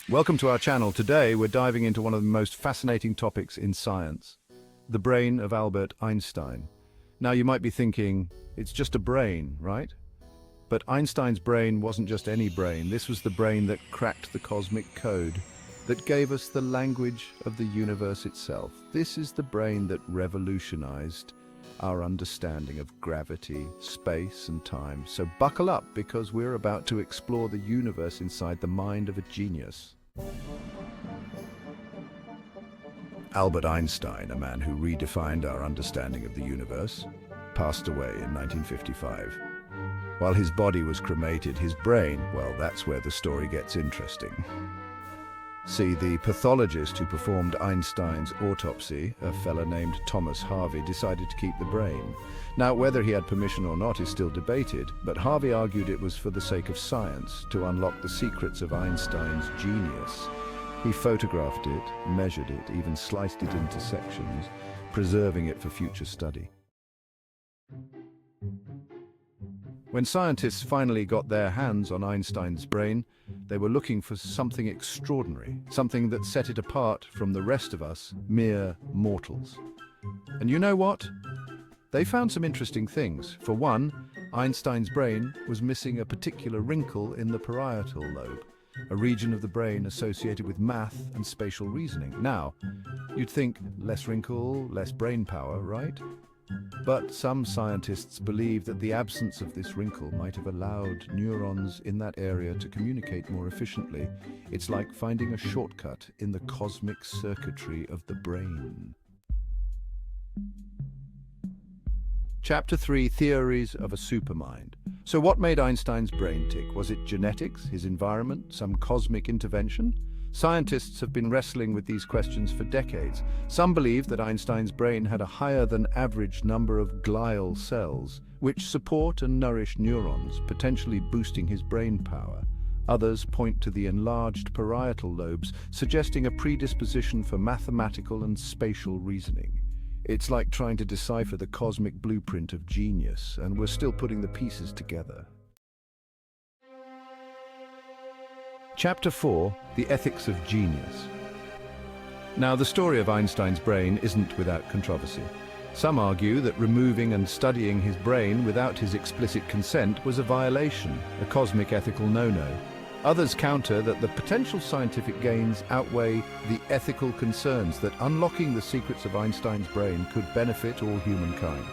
Welcome to our channel. Today we're diving into one of the most fascinating topics in science, the brain of Albert Einstein. Now you might be thinking, it's just a brain, right? But Einstein's brain wasn't just any brain. This was the brain that cracked the cosmic code, that gave us the language of the universe itself. This is the brain that revolutionized our understanding of gravity, space, and time. So buckle up, because we're about to explore the universe inside the mind of a genius. Albert Einstein, a man who redefined our understanding of the universe, passed away in 1955. While his body was cremated, his brain, well, that's where the story gets interesting. See, the pathologist who performed Einstein's autopsy, a fella named Stoltz Harvey, decided to keep the brain. Now, whether he had permission or not is still debated, but Harvey argued it was for the sake of science, to unlock the secrets of Einstein's genius. He photographed it, measured it, even sliced it into sections, preserving it for future study. When scientists finally got their hands on Einstein's brain, they were looking for something extraordinary, something that set it apart from the rest of us, mere mortals. And you know what? They found some interesting things. For one, Einstein's brain was missing a particular wrinkle in the parietal lobe, a region of the brain associated with math and spatial reasoning. Now, you'd think less wrinkle, less brain power, right? But some scientists believe that the absence of this wrinkle might have allowed neurons in that area to communicate more efficiently. It's like finding a shortcut in the cosmic circuitry of the brain. Chapter 3: Theories of a Supermind. So what made Einstein's brain tick? Was it genetics, his environment, some cosmic intervention? Scientists have been wrestling with these questions for decades. Some believe that Einstein's brain had a higher than average number of glial cells, which support and nourish neurons, potentially boosting his brain power. Others point to the enlarged parietal lobes, suggesting a predisposition for mathematical and spatial reasoning. It's like trying to decipher the cosmic blueprint of genius, and we're still putting the pieces together. Chapter 4: The Ethics of Genius. Now, the story of Einstein's brain isn't without controversy. Some argue that removing and studying his brain without his explicit consent was a violation, a cosmic ethical no-no. Others counter that the potential scientific gains outweigh the ethical concerns, that unlocking the secrets of Einstein's brain could benefit all humankind.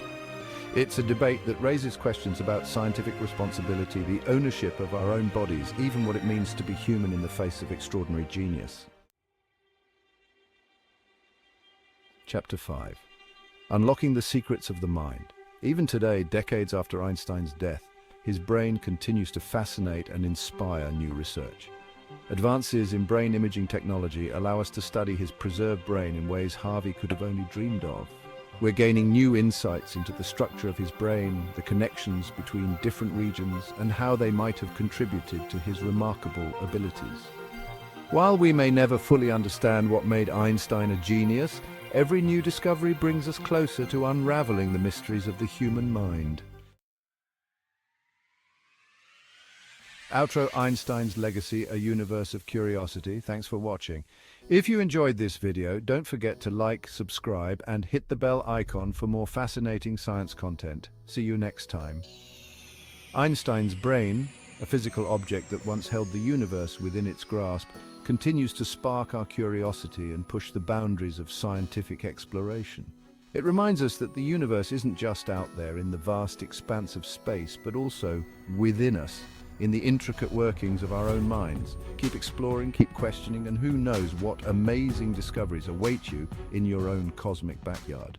It's a debate that raises questions about scientific responsibility, the ownership of our own bodies, even what it means to be human in the face of extraordinary genius. Chapter 5: Unlocking the Secrets of the Mind. Even today, decades after Einstein's death, his brain continues to fascinate and inspire new research. Advances in brain imaging technology allow us to study his preserved brain in ways Harvey could have only dreamed of. We're gaining new insights into the structure of his brain, the connections between different regions, and how they might have contributed to his remarkable abilities. While we may never fully understand what made Einstein a genius, every new discovery brings us closer to unraveling the mysteries of the human mind. Outro: Einstein's Legacy, a Universe of Curiosity. Thanks for watching. If you enjoyed this video, don't forget to like, subscribe, and hit the bell icon for more fascinating science content. See you next time. Einstein's brain, a physical object that once held the universe within its grasp, continues to spark our curiosity and push the boundaries of scientific exploration. It reminds us that the universe isn't just out there in the vast expanse of space, but also within us, in the intricate workings of our own minds. Keep exploring, keep questioning, and who knows what amazing discoveries await you in your own cosmic backyard.